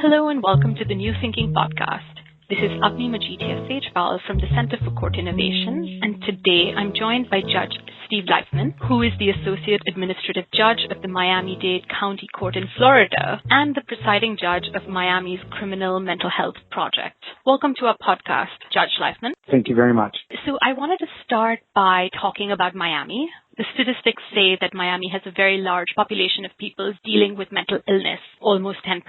Hello and welcome to the New Thinking Podcast. This is Avni Majidya Sejpal from the Center for Court Innovation, and today I'm joined by Judge Steve Leifman, who is the Associate Administrative Judge of the Miami-Dade County Court in Florida and the presiding judge of Miami's Criminal Mental Health Project. Welcome to our podcast, Judge Leifman. Thank you very much. So I wanted to start by talking about Miami. The statistics say that Miami has a very large population of people dealing with mental illness, almost 10%,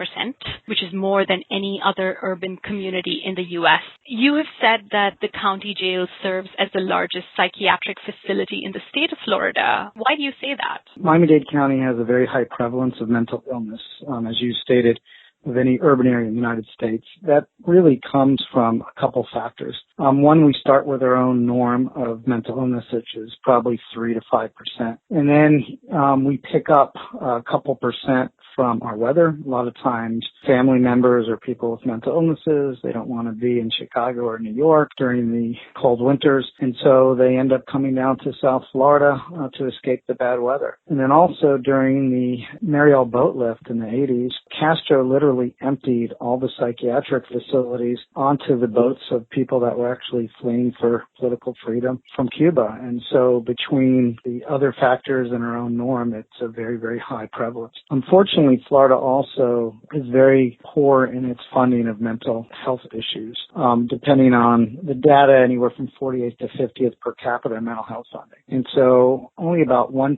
which is more than any other urban community in the U.S. You have said that the county jail serves as the largest psychiatric facility in the state of Florida. Why do you say that? Miami-Dade County has a very high prevalence of mental illness, as you stated, of any urban area in the United States. That really comes from a couple factors. One, we start with our own norm of mental illness, which is probably 3 to 5%. And then we pick up a couple percent from our weather. A lot of times family members or people with mental illnesses, they don't want to be in Chicago or New York during the cold winters. And so they end up coming down to South Florida to escape the bad weather. And then also during the Mariel boat lift in the 80s, Castro literally emptied all the psychiatric facilities onto the boats of people that were actually fleeing for political freedom from Cuba. And so between the other factors and our own norm, it's a very, very high prevalence. Unfortunately, Florida also is very poor in its funding of mental health issues. Depending on the data, anywhere from 48th to 50th per capita in mental health funding. And so only about 1%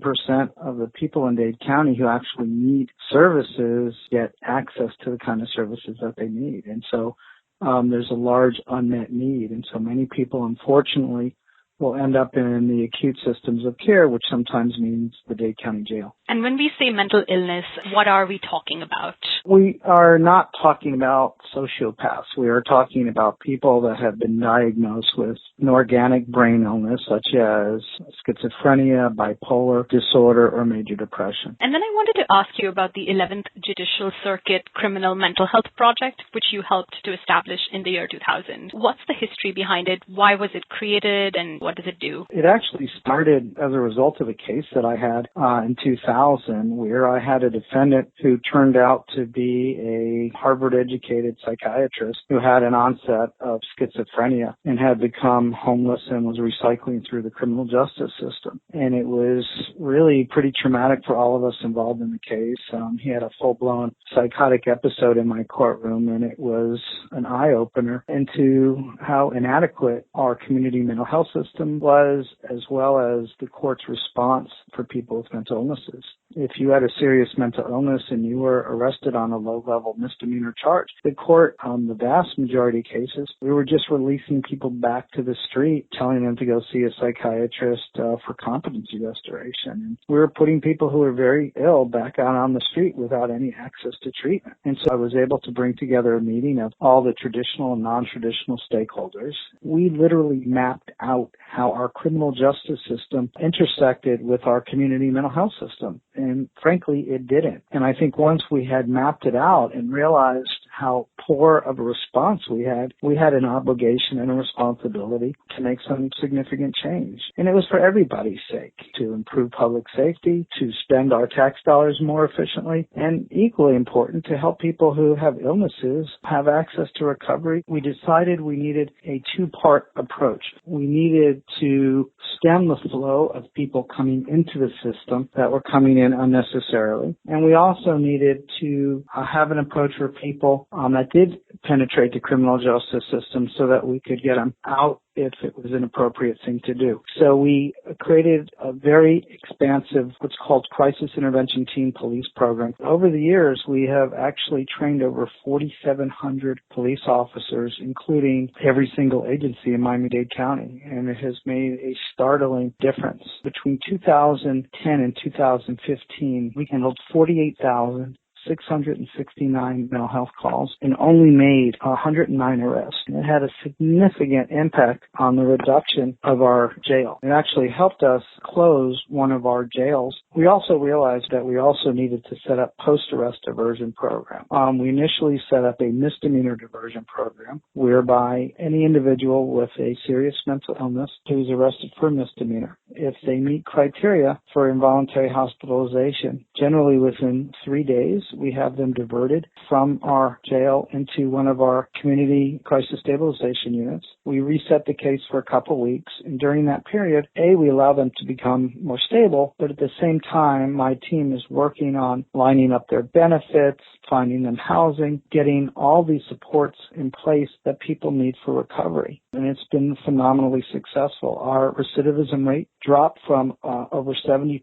of the people in Dade County who actually need services get access to the kind of services that they need. And so there's a large unmet need. And so many people, unfortunately, will end up in the acute systems of care, which sometimes means the Dade County Jail. And when we say mental illness, what are we talking about? We are not talking about sociopaths. We are talking about people that have been diagnosed with an organic brain illness, such as schizophrenia, bipolar disorder, or major depression. And then I wanted to ask you about the 11th Judicial Circuit Criminal Mental Health Project, which you helped to establish in the year 2000. What's the history behind it? Why was it created, and what does it do? It actually started as a result of a case that I had in 2000, where I had a defendant who turned out to be a Harvard-educated psychiatrist who had an onset of schizophrenia and had become homeless and was recycling through the criminal justice system. And it was really pretty traumatic for all of us involved in the case. He had a full-blown psychotic episode in my courtroom, and it was an eye-opener into how inadequate our community mental health system was, as well as the court's response for people with mental illnesses. If you had a serious mental illness and you were arrested on a low-level misdemeanor charge, the court, the vast majority of cases, we were just releasing people back to the street, telling them to go see a psychiatrist for competency restoration. And we were putting people who were very ill back out on the street without any access to treatment. And so I was able to bring together a meeting of all the traditional and non-traditional stakeholders. We literally mapped out how our criminal justice system intersected with our community mental health system. And frankly, it didn't. And I think once we had mapped it out and realized how poor of a response we had an obligation and a responsibility to make some significant change. And it was for everybody's sake, to improve public safety, to spend our tax dollars more efficiently, and equally important, to help people who have illnesses have access to recovery. We decided we needed a two-part approach. We needed to stem the flow of people coming into the system that were coming in unnecessarily. And we also needed to have an approach for people that did penetrate the criminal justice system so that we could get them out if it was an appropriate thing to do. So we created a very expansive, what's called Crisis Intervention Team Police Program. Over the years, we have actually trained over 4,700 police officers, including every single agency in Miami-Dade County, and it has made a startling difference. Between 2010 and 2015, we handled 48,669 mental health calls and only made 109 arrests. And it had a significant impact on the reduction of our jail. It actually helped us close one of our jails. We also realized that we also needed to set up post-arrest diversion program. We initially set up a misdemeanor diversion program whereby any individual with a serious mental illness who is arrested for a misdemeanor, if they meet criteria for involuntary hospitalization, generally within 3 days we have them diverted from our jail into one of our community crisis stabilization units. We reset the case for a couple weeks, and during that period, we allow them to become more stable, but at the same time, my team is working on lining up their benefits, finding them housing, getting all these supports in place that people need for recovery. And it's been phenomenally successful. Our recidivism rate dropped from over 70%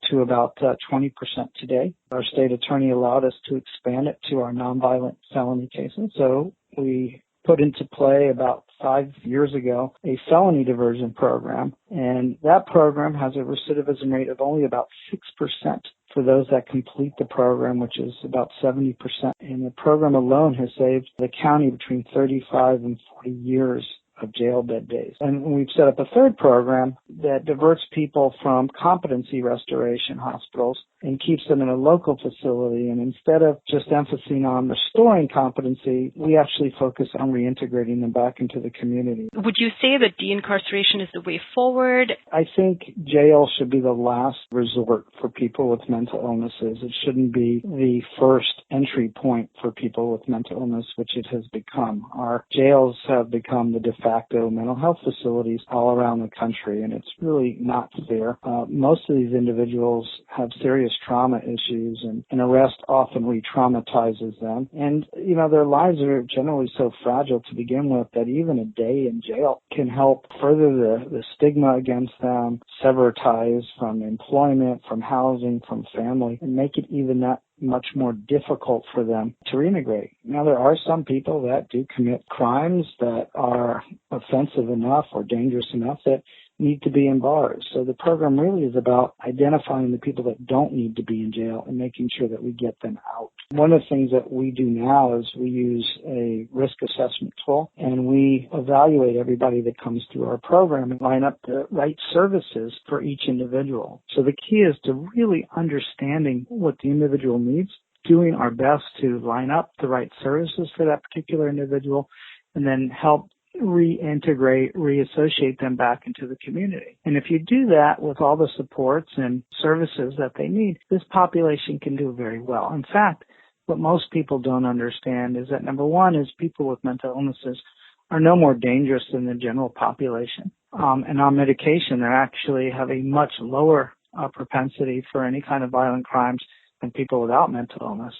to about 20% today. Our state attorney allowed us to expand it to our nonviolent felony cases. So we put into play about 5 years ago a felony diversion program, and that program has a recidivism rate of only about 6% for those that complete the program, which is about 70%. And the program alone has saved the county between 35 and 40 years of jail bed days. And we've set up a third program that diverts people from competency restoration hospitals and keeps them in a local facility. And instead of just emphasizing on restoring competency, we actually focus on reintegrating them back into the community. Would you say that de-incarceration is the way forward? I think jail should be the last resort for people with mental illnesses. It shouldn't be the first entry point for people with mental illness, which it has become. Our jails have become the de facto mental health facilities all around the country, and it's really not fair. Most of these individuals have serious trauma issues, and arrest often re-traumatizes them. And, their lives are generally so fragile to begin with that even a day in jail can help further the stigma against them, sever ties from employment, from housing, from family, and make it even that much more difficult for them to reintegrate. Now, there are some people that do commit crimes that are offensive enough or dangerous enough that need to be in bars. So the program really is about identifying the people that don't need to be in jail and making sure that we get them out. One of the things that we do now is we use a risk assessment tool, and we evaluate everybody that comes through our program and line up the right services for each individual. So the key is to really understanding what the individual needs, doing our best to line up the right services for that particular individual, and then help reintegrate, reassociate them back into the community. And if you do that with all the supports and services that they need, this population can do very well. In fact, what most people don't understand is that, number one, is people with mental illnesses are no more dangerous than the general population. And on medication, they actually have a much lower propensity for any kind of violent crimes than people without mental illness.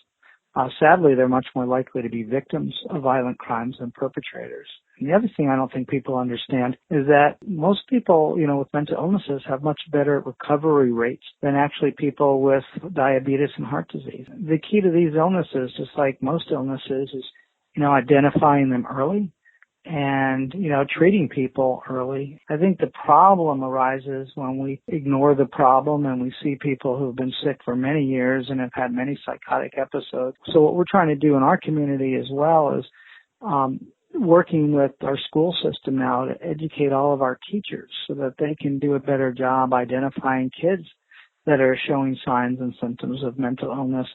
Sadly, they're much more likely to be victims of violent crimes than perpetrators. And the other thing I don't think people understand is that most people, with mental illnesses have much better recovery rates than actually people with diabetes and heart disease. The key to these illnesses, just like most illnesses, is, identifying them early and, treating people early. I think the problem arises when we ignore the problem and we see people who've been sick for many years and have had many psychotic episodes. So what we're trying to do in our community as well is working with our school system now to educate all of our teachers so that they can do a better job identifying kids that are showing signs and symptoms of mental illness,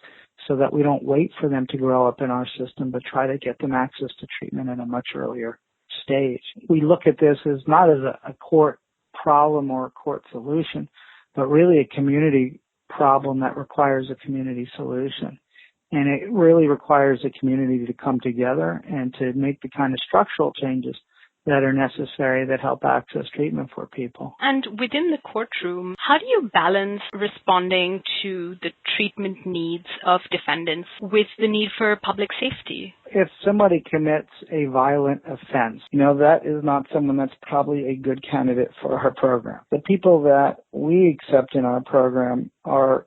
so that we don't wait for them to grow up in our system, but try to get them access to treatment at a much earlier stage. We look at this as not as a court problem or a court solution, but really a community problem that requires a community solution. And it really requires a community to come together and to make the kind of structural changes that are necessary that help access treatment for people. And within the courtroom, how do you balance responding to the treatment needs of defendants with the need for public safety? If somebody commits a violent offense, that is not someone that's probably a good candidate for our program. The people that we accept in our program are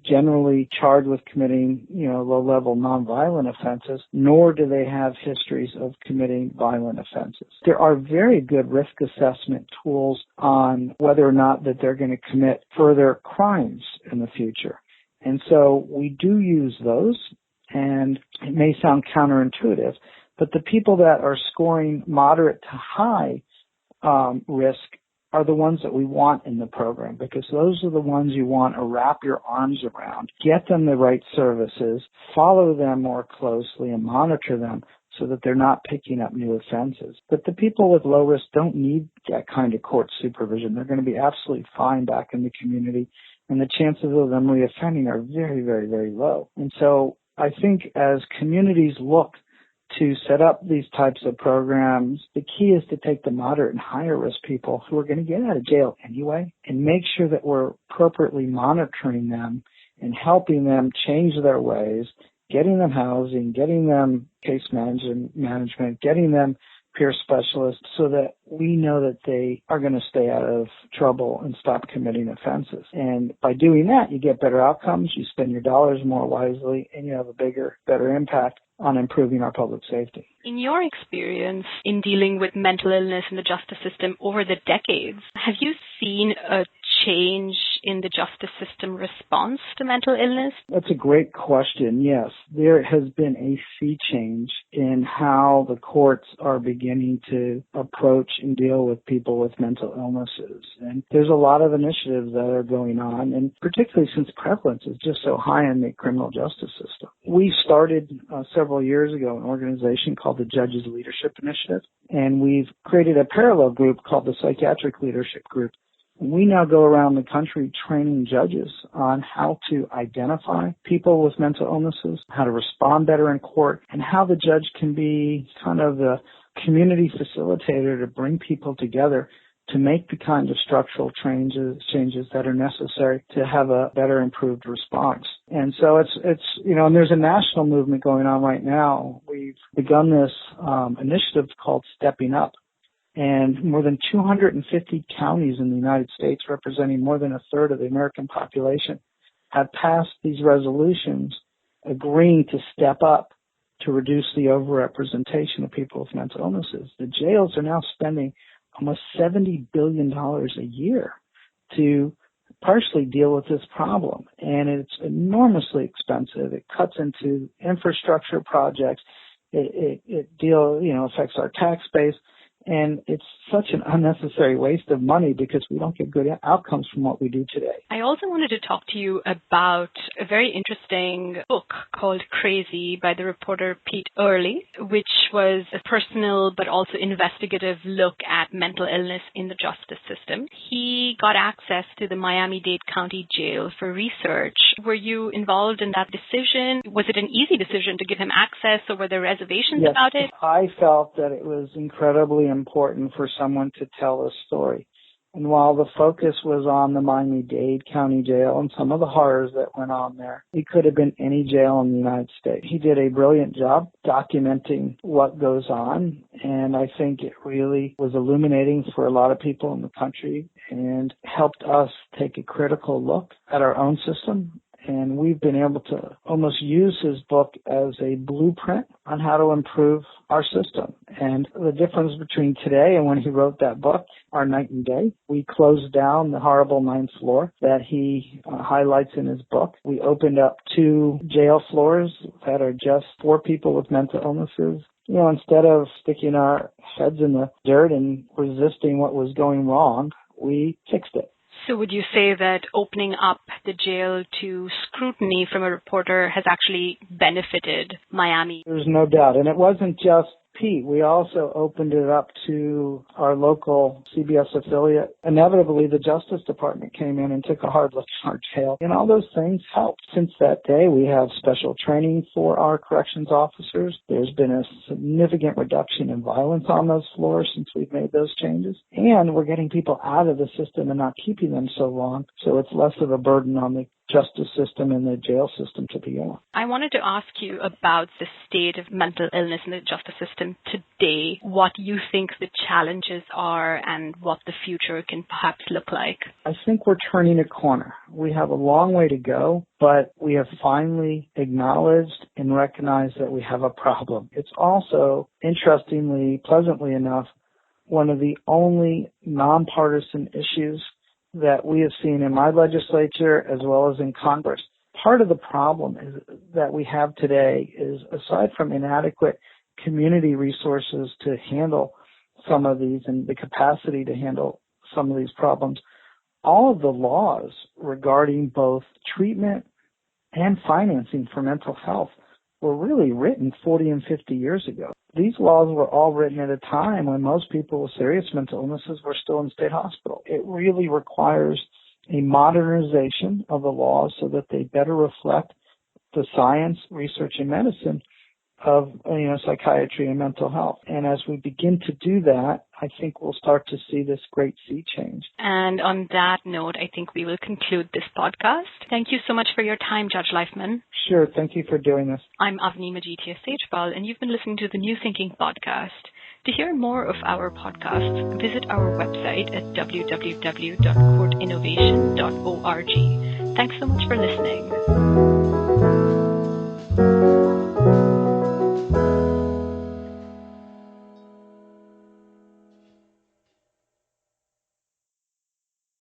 generally charged with committing, low-level nonviolent offenses, nor do they have histories of committing violent offenses. There are very good risk assessment tools on whether or not that they're going to commit further crimes in the future. And so we do use those. And it may sound counterintuitive, but the people that are scoring moderate to high risk are the ones that we want in the program, because those are the ones you want to wrap your arms around, get them the right services, follow them more closely, and monitor them so that they're not picking up new offenses. But the people with low risk don't need that kind of court supervision. They're going to be absolutely fine back in the community, and the chances of them reoffending are very, very, very low. And so I think as communities look to set up these types of programs, the key is to take the moderate and higher risk people who are going to get out of jail anyway and make sure that we're appropriately monitoring them and helping them change their ways, getting them housing, getting them case management, getting them peer specialists so that we know that they are going to stay out of trouble and stop committing offenses. And by doing that, you get better outcomes, you spend your dollars more wisely, and you have a better impact on improving our public safety. In your experience in dealing with mental illness in the justice system over the decades, have you seen a change in the justice system response to mental illness? That's a great question. Yes, there has been a sea change in how the courts are beginning to approach and deal with people with mental illnesses. And there's a lot of initiatives that are going on, and particularly since prevalence is just so high in the criminal justice system. We started several years ago an organization called the Judges Leadership Initiative, and we've created a parallel group called the Psychiatric Leadership Group. We now go around the country training judges on how to identify people with mental illnesses, how to respond better in court, and how the judge can be kind of the community facilitator to bring people together to make the kind of structural changes that are necessary to have a better improved response. And so it's and there's a national movement going on right now. We've begun this initiative called Stepping Up. And more than 250 counties in the United States, representing more than a third of the American population, have passed these resolutions agreeing to step up to reduce the overrepresentation of people with mental illnesses. The jails are now spending almost $70 billion a year to partially deal with this problem. And it's enormously expensive. It cuts into infrastructure projects. It affects our tax base. And it's such an unnecessary waste of money because we don't get good outcomes from what we do today. I also wanted to talk to you about a very interesting book called Crazy by the reporter Pete Early, which was a personal but also investigative look at mental illness in the justice system. He got access to the Miami-Dade County Jail for research. Were you involved in that decision? Was it an easy decision to give him access, or were there reservations about it? I felt that it was incredibly important for someone to tell a story. And while the focus was on the Miami-Dade County Jail and some of the horrors that went on there, it could have been any jail in the United States. He did a brilliant job documenting what goes on, and I think it really was illuminating for a lot of people in the country and helped us take a critical look at our own system. And we've been able to almost use his book as a blueprint on how to improve our system. And the difference between today and when he wrote that book are night and day. We closed down the horrible 9th floor that he highlights in his book. We opened up 2 jail floors that are just for people with mental illnesses. Instead of sticking our heads in the dirt and resisting what was going wrong, we fixed it. So would you say that opening up the jail to scrutiny from a reporter has actually benefited Miami? There's no doubt. And it wasn't just Pete. We also opened it up to our local CBS affiliate. Inevitably, the Justice Department came in and took a hard look at our jail. And all those things helped. Since that day, we have special training for our corrections officers. There's been a significant reduction in violence on those floors since we've made those changes. And we're getting people out of the system and not keeping them so long. So it's less of a burden on the justice system and the jail system to begin with. I wanted to ask you about the state of mental illness in the justice system today, what you think the challenges are and what the future can perhaps look like. I think we're turning a corner. We have a long way to go, but we have finally acknowledged and recognized that we have a problem. It's also, interestingly, pleasantly enough, one of the only nonpartisan issues that we have seen in my legislature as well as in Congress. Part of the problem is that we have today is, aside from inadequate community resources to handle some of these and the capacity to handle some of these problems, all of the laws regarding both treatment and financing for mental health were really written 40 and 50 years ago. These laws were all written at a time when most people with serious mental illnesses were still in state hospital. It really requires a modernization of the laws so that they better reflect the science, research, and medicine of psychiatry and mental health. And as we begin to do that, I think we'll start to see this great sea change. And on that note, I think we will conclude this podcast. Thank you so much for your time, Judge Leifman. Sure. Thank you for doing this. I'm Avni Majidhya Sejpal, and you've been listening to the New Thinking Podcast. To hear more of our podcasts, visit our website at www.courtinnovation.org. Thanks so much for listening.